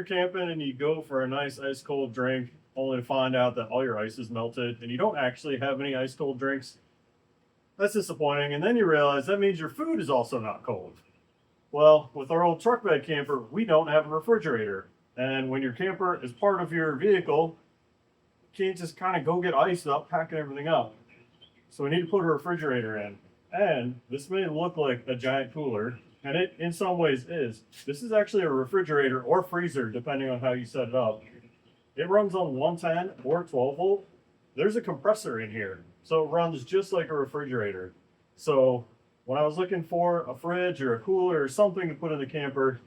you're camping and you go for a nice ice cold drink, only to find out that all your ice is melted and you don't actually have any ice cold drinks, that's disappointing. And then you realize that means your food is also not cold. Well, with our old truck bed camper, we don't have a refrigerator. And when your camper is part of your vehicle, you can't just kind of go get ice without packing everything up. So we need to put a refrigerator in. And this may look like a giant cooler, and it in some ways is. This is actually a refrigerator or freezer, depending on how you set it up. It runs on 110 or 12 volt. There's a compressor in here, so it runs just like a refrigerator. So when I was looking for a fridge or a cooler or something to put in the camper,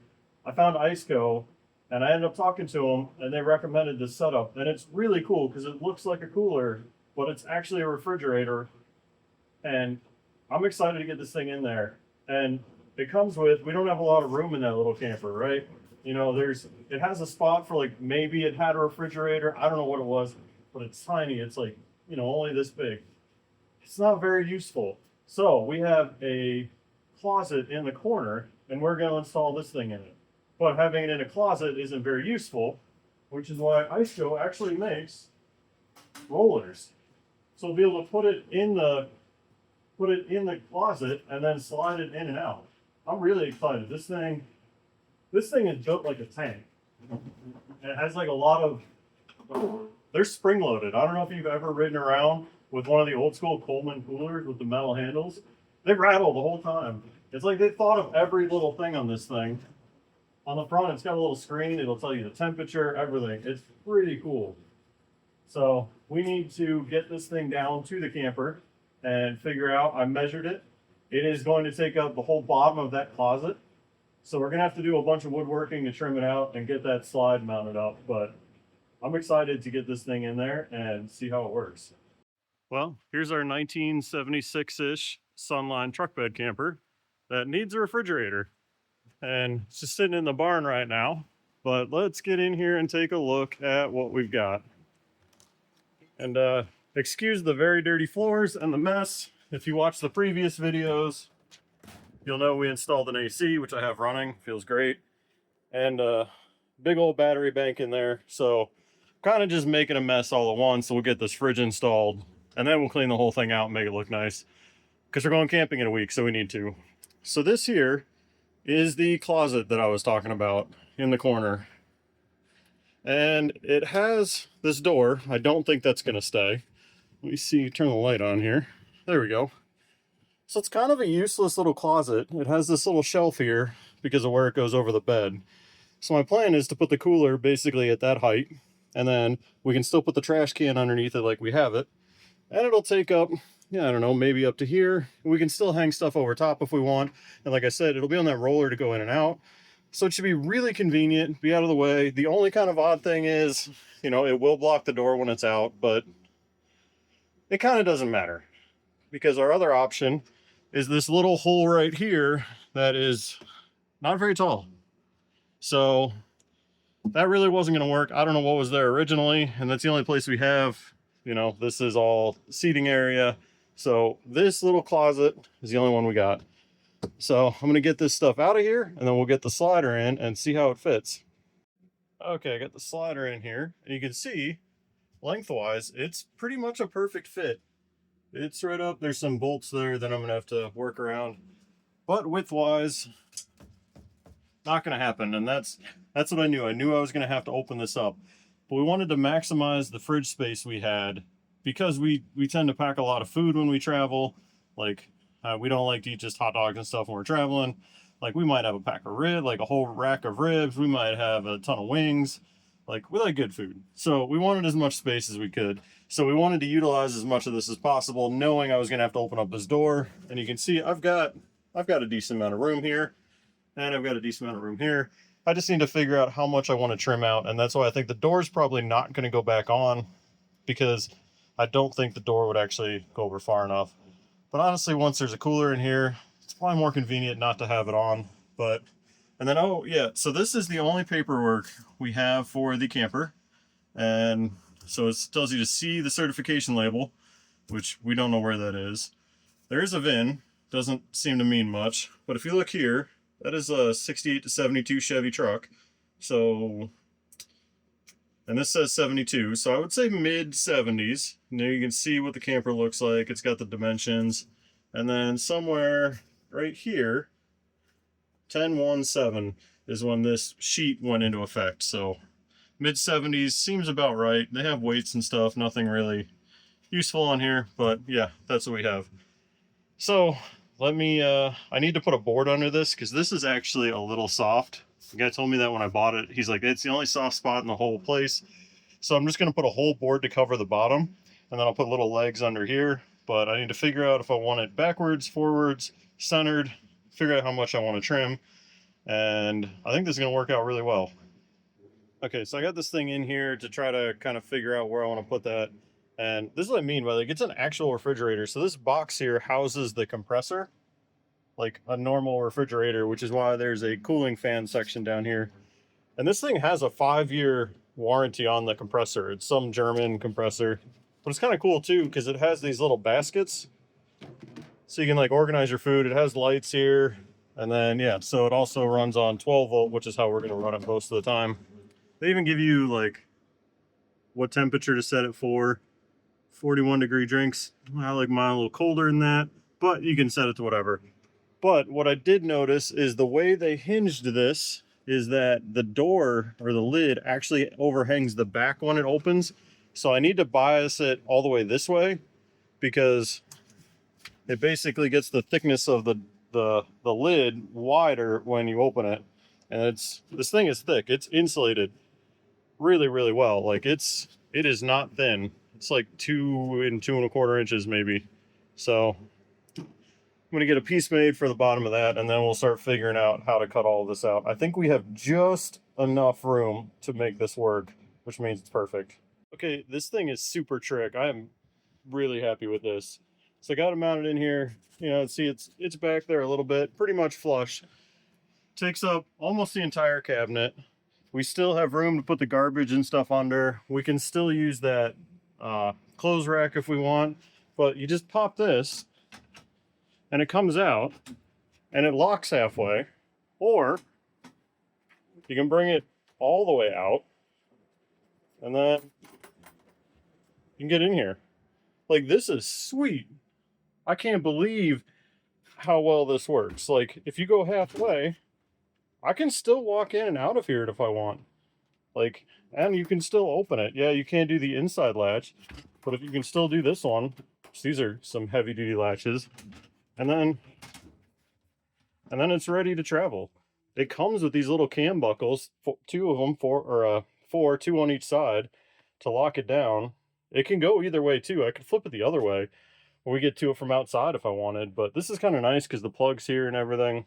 I found Iceco, and I ended up talking to them, and they recommended this setup. And it's really cool because it looks like a cooler, but it's actually a refrigerator. And I'm excited to get this thing in there. And it comes with, we don't have a lot of room in that little camper, right? You know, it has a spot for like, maybe it had a refrigerator. I don't know what it was, but it's tiny. It's like, you know, only this big. It's not very useful. So we have a closet in the corner, and we're going to install this thing in it. But having it in a closet isn't very useful, which is why Iceco actually makes rollers. So we'll be able to put it in the closet and then slide it in and out. I'm really excited. This thing is built like a tank. It has like a lot of, they're spring loaded. I don't know if you've ever ridden around with one of the old school Coleman coolers with the metal handles. They rattle the whole time. It's like they thought of every little thing on this thing. On the front, it's got a little screen. It'll tell you the temperature, everything. It's pretty cool. So we need to get this thing down to the camper and figure out, I measured it. It is going to take up the whole bottom of that closet. So we're gonna have to do a bunch of woodworking to trim it out and get that slide mounted up. But I'm excited to get this thing in there and see how it works. Well, here's our 1976-ish Sunline truck bed camper that needs a refrigerator. And it's just sitting in the barn right now. But let's get in here and take a look at what we've got. And excuse the very dirty floors and the mess. If you watch the previous videos, you'll know we installed an AC, which I have running, feels great. And a big old battery bank in there. So kind of just making a mess all at once. So we'll get this fridge installed and then we'll clean the whole thing out and make it look nice. Because we're going camping in a week, so we need to. So this here is the closet that I was talking about in the corner. And it has this door. I don't think that's gonna stay. Let me see, turn the light on here. There we go. So it's kind of a useless little closet. It has this little shelf here because of where it goes over the bed. So my plan is to put the cooler basically at that height, and then we can still put the trash can underneath it like we have it. And it'll take up, yeah, I don't know, maybe up to here. We can still hang stuff over top if we want. And like I said, it'll be on that roller to go in and out. So it should be really convenient, be out of the way. The only kind of odd thing is, you know, it will block the door when it's out, but it kind of doesn't matter because our other option is this little hole right here that is not very tall. So that really wasn't going to work. I don't know what was there originally, and that's the only place we have. You know, this is all seating area. So this little closet is the only one we got. So I'm going to get this stuff out of here, and then we'll get the slider in and see how it fits. Okay, I got the slider in here, and you can see lengthwise, it's pretty much a perfect fit. It's right up. There's some bolts there that I'm going to have to work around. But widthwise, not going to happen. And that's what I knew. I knew I was going to have to open this up. But we wanted to maximize the fridge space we had because we tend to pack a lot of food when we travel. Like, we don't like to eat just hot dogs and stuff when we're traveling. Like, we might have a pack of ribs, like a whole rack of ribs. We might have a ton of wings. Like, we like good food. So we wanted as much space as we could. So we wanted to utilize as much of this as possible, knowing I was going to have to open up this door. And you can see I've got a decent amount of room here. And I've got a decent amount of room here. I just need to figure out how much I want to trim out. And that's why I think the door's probably not going to go back on, because I don't think the door would actually go over far enough. But honestly, once there's a cooler in here, it's probably more convenient not to have it on. And then, oh yeah, so this is the only paperwork we have for the camper. And so it tells you to see the certification label, which we don't know where that is. There is a VIN, doesn't seem to mean much. But if you look here, that is a 68 to 72 Chevy truck. So And this says 72, so I would say mid 70s. Now you can see what the camper looks like. It's got the dimensions. And then somewhere right here, 1017 is when this sheet went into effect. So mid 70s seems about right. They have weights and stuff, nothing really useful on here, but yeah, that's what we have. So let me, I need to put a board under this because this is actually a little soft. The guy told me that when I bought it. He's like, it's the only soft spot in the whole place. So I'm just going to put a whole board to cover the bottom, and then I'll put little legs under here. But I need to figure out if I want it backwards, forwards, centered, figure out how much I want to trim. And I think this is going to work out really well. Okay, so I got this thing in here to try to kind of figure out where I want to put that. And this is what I mean by, like, it's an actual refrigerator. So this box here houses the compressor, like a normal refrigerator, which is why there's a cooling fan section down here. And this thing has a 5-year warranty on the compressor. It's some German compressor, but it's kind of cool too because it has these little baskets so you can like organize your food. It has lights here, and then yeah, so it also runs on 12 volt, which is how we're going to run it most of the time. They even give you like what temperature to set it for. 41-degree drinks. I like mine a little colder than that, but you can set it to whatever. But what I did notice is the way they hinged this is that the door or the lid actually overhangs the back when it opens. So I need to bias it all the way this way because it basically gets the thickness of the lid wider when you open it. And this thing is thick. It's insulated really, really well. Like it is not thin. It's like 2 and 2 1/4 inches maybe. So I'm gonna get a piece made for the bottom of that, and then we'll start figuring out how to cut all of this out. I think we have just enough room to make this work, which means it's perfect. Okay, this thing is super trick. I am really happy with this. So I got it mounted in here. You know, see it's back there a little bit, pretty much flush. Takes up almost the entire cabinet. We still have room to put the garbage and stuff under. We can still use that clothes rack if we want, but you just pop this and it comes out and it locks halfway, or you can bring it all the way out and then you can get in here. Like, this is sweet. I can't believe how well this works. Like, if you go halfway, I can still walk in and out of here if I want. Like, and you can still open it. Yeah, you can't do the inside latch, but if you can still do this one, these are some heavy duty latches, and then it's ready to travel. It comes with these little cam buckles, 2 of them, 4, 2 on each side to lock it down. It can go either way too. I could flip it the other way, or we get to it from outside if I wanted, but this is kind of nice because the plug's here and everything.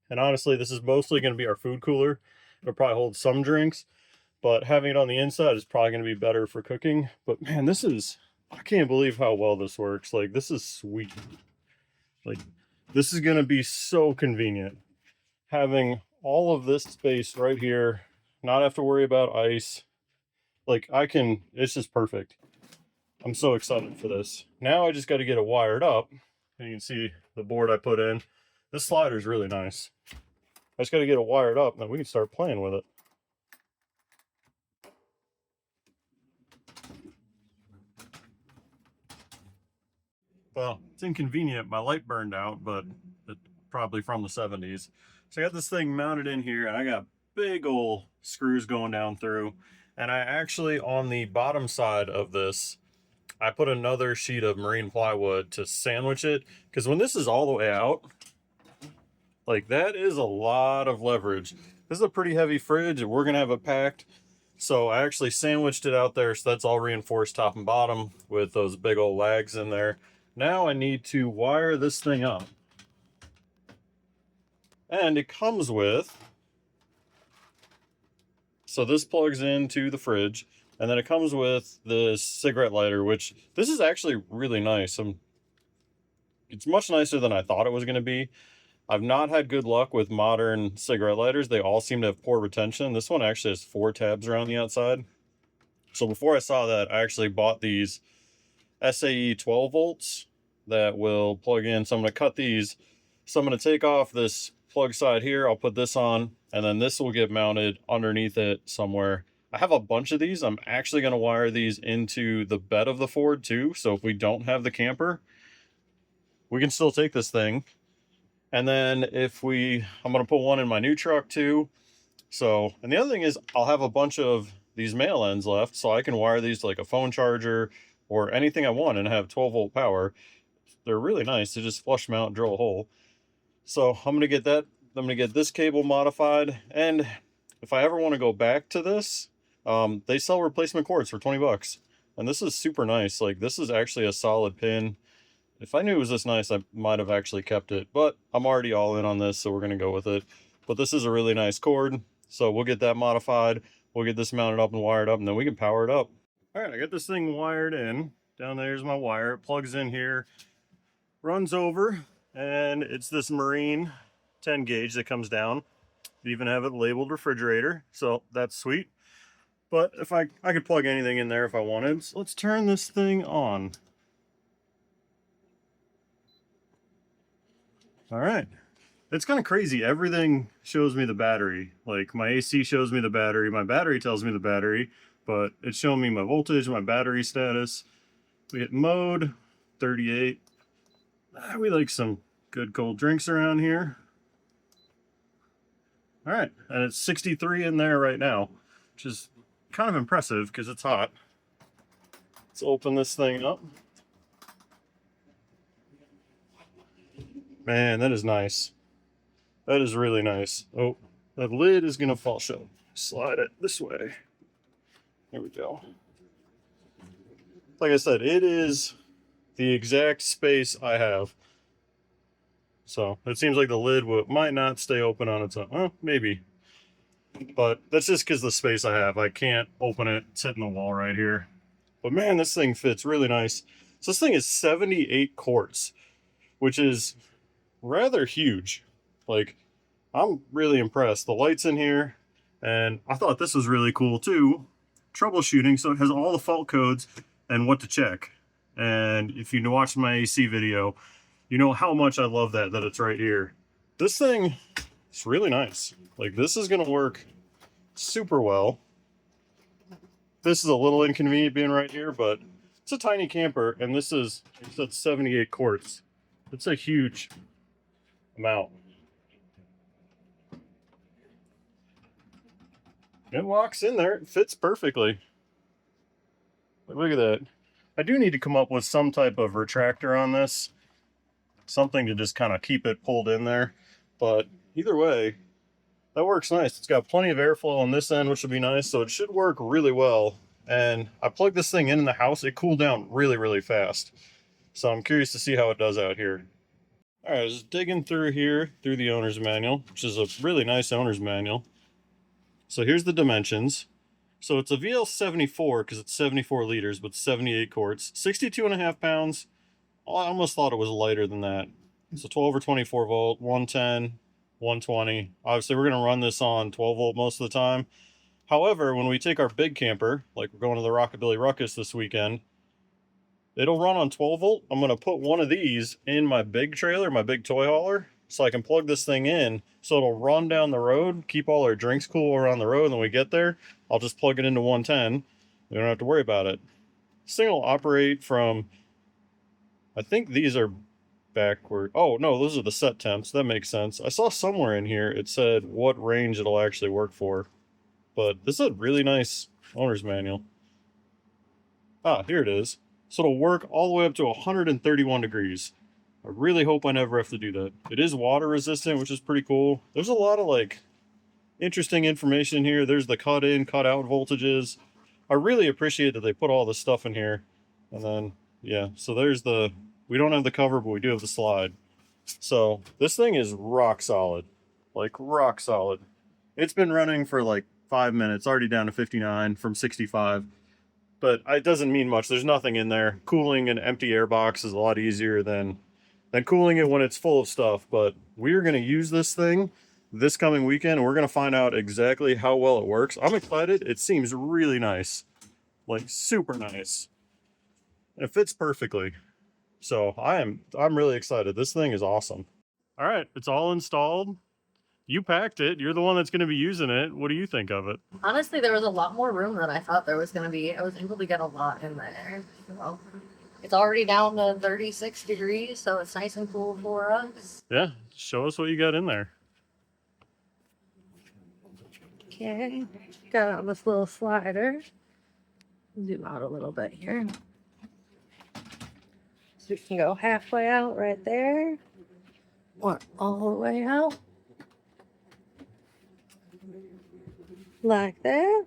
And honestly, this is mostly going to be our food cooler. It'll probably hold some drinks, but having it on the inside is probably going to be better for cooking. But man, I can't believe how well this works. Like, this is sweet. Like, this is going to be so convenient. Having all of this space right here, not have to worry about ice. Like, it's just perfect. I'm so excited for this. Now I just got to get it wired up. And you can see the board I put in. This slider is really nice. I just got to get it wired up, and then we can start playing with it. Well, it's inconvenient. My light burned out, but it's probably from the 70s. So I got this thing mounted in here, and I got big old screws going down through. And I actually, on the bottom side of this, I put another sheet of marine plywood to sandwich it. Because when this is all the way out, like, that is a lot of leverage. This is a pretty heavy fridge, and we're going to have it packed. So I actually sandwiched it out there, so that's all reinforced top and bottom with those big old lags in there. Now I need to wire this thing up. And it comes with, so this plugs into the fridge, and then it comes with this cigarette lighter, which this is actually really nice. It's much nicer than I thought it was going to be. I've not had good luck with modern cigarette lighters. They all seem to have poor retention. This one actually has 4 tabs around the outside. So before I saw that, I actually bought these SAE 12 volts that will plug in. So I'm going to cut these. So I'm going to take off this plug side here. I'll put this on, and then this will get mounted underneath it somewhere. I have a bunch of these. I'm actually going to wire these into the bed of the Ford too. So if we don't have the camper, we can still take this thing. And then I'm going to put one in my new truck too. So, and the other thing is I'll have a bunch of these male ends left, so I can wire these to like a phone charger or anything I want and have 12-volt power. They're really nice to just flush them out and drill a hole. So I'm going to get that. I'm going to get this cable modified. And if I ever want to go back to this, they sell replacement cords for 20 bucks. And this is super nice. Like, this is actually a solid pin. If I knew it was this nice, I might have actually kept it, but I'm already all in on this, so we're going to go with it. But this is a really nice cord, so we'll get that modified. We'll get this mounted up and wired up, and then we can power it up. All right, I got this thing wired in. Down there's my wire. It plugs in here, runs over, and it's this Marine 10 gauge that comes down. They even have it labeled refrigerator, so that's sweet. But if I could plug anything in there if I wanted. So let's turn this thing on. All right. It's kind of crazy. Everything shows me the battery. Like, my AC shows me the battery. My battery tells me the battery, but it's showing me my voltage, my battery status. We hit mode, 38. We like some good cold drinks around here. All right. And it's 63 in there right now, which is kind of impressive because it's hot. Let's open this thing up. Man, that is nice. That is really nice. Oh, that lid is gonna fall shut. Slide it this way. There we go. Like I said, it is the exact space I have. So it seems like the lid might not stay open on its own. Well, maybe. But that's just because the space I have. I can't open it. It's hitting the wall right here. But man, this thing fits really nice. So this thing is 78 quarts, which is rather huge. Like, I'm really impressed. The lights in here, and I thought this was really cool too. Troubleshooting, so it has all the fault codes and what to check. And if you watch my AC video, you know how much I love that it's right here. This thing is really nice. Like, this is gonna work super well. This is a little inconvenient being right here, but it's a tiny camper, and this is, like I said, 78 quarts. It's a huge amount. It locks in there. It fits perfectly. But look at that. I do need to come up with some type of retractor on this. Something to just kind of keep it pulled in there. But either way, that works nice. It's got plenty of airflow on this end, which would be nice. So it should work really well. And I plugged this thing in the house. It cooled down really, really fast. So I'm curious to see how it does out here. All right, I was digging through here, through the owner's manual, which is a really nice owner's manual. So here's the dimensions. So it's a VL74 because it's 74 liters, but 78 quarts, 62.5 pounds. Oh, I almost thought it was lighter than that. So 12 or 24 volt, 110, 120. Obviously, we're going to run this on 12 volt most of the time. However, when we take our big camper, like we're going to the Rockabilly Ruckus this weekend, it'll run on 12 volt. I'm going to put one of these in my big trailer, my big toy hauler, so I can plug this thing in so it'll run down the road, keep all our drinks cool around the road. And when we get there, I'll just plug it into 110. We don't have to worry about it. This thing will operate from, I think these are backward. Oh, no, those are the set temps. That makes sense. I saw somewhere in here it said what range it'll actually work for. But this is a really nice owner's manual. Ah, here it is. So it'll work all the way up to 131 degrees. I really hope I never have to do that. It is water resistant, which is pretty cool. There's a lot of like interesting information in here. There's the cut in, cut out voltages. I really appreciate that they put all this stuff in here. And then, yeah, so there's we don't have the cover, but we do have the slide. So this thing is rock solid, like rock solid. It's been running for like 5 minutes, already down to 59 from 65. But it doesn't mean much. There's nothing in there. Cooling an empty air box is a lot easier than cooling it when it's full of stuff. But we're going to use this thing this coming weekend, and we're going to find out exactly how well it works. I'm excited. It seems really nice, like super nice. It fits perfectly. So I'm really excited. This thing is awesome. All right, it's all installed. You packed it. You're the one that's going to be using it. What do you think of it? Honestly, there was a lot more room than I thought there was going to be. I was able to get a lot in there. So it's already down to 36 degrees, so it's nice and cool for us. Yeah, show us what you got in there. Okay, got on this little slider. Zoom out a little bit here. So we can go halfway out right there, or all the way out. Like that.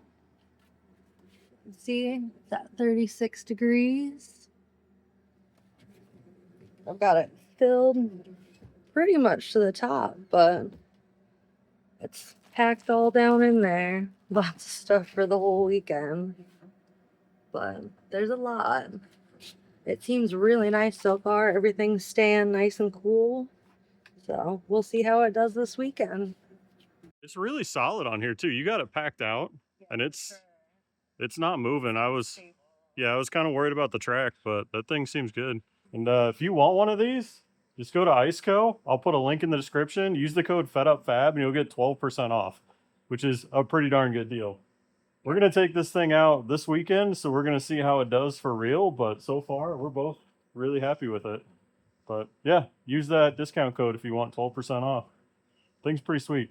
See, that 36 degrees. I've got it filled pretty much to the top, but it's packed all down in there. Lots of stuff for the whole weekend. But there's a lot. It seems really nice so far. Everything's staying nice and cool. So we'll see how it does this weekend. It's really solid on here too. You got it packed out, and it's not moving. I was kind of worried about the track, but that thing seems good. And if you want one of these, just go to Iceco. I'll put a link in the description. Use the code FedUpFab and you'll get 12% off, which is a pretty darn good deal. We're going to take this thing out this weekend, so we're going to see how it does for real. But so far, we're both really happy with it. But yeah, use that discount code if you want 12% off. Thing's pretty sweet.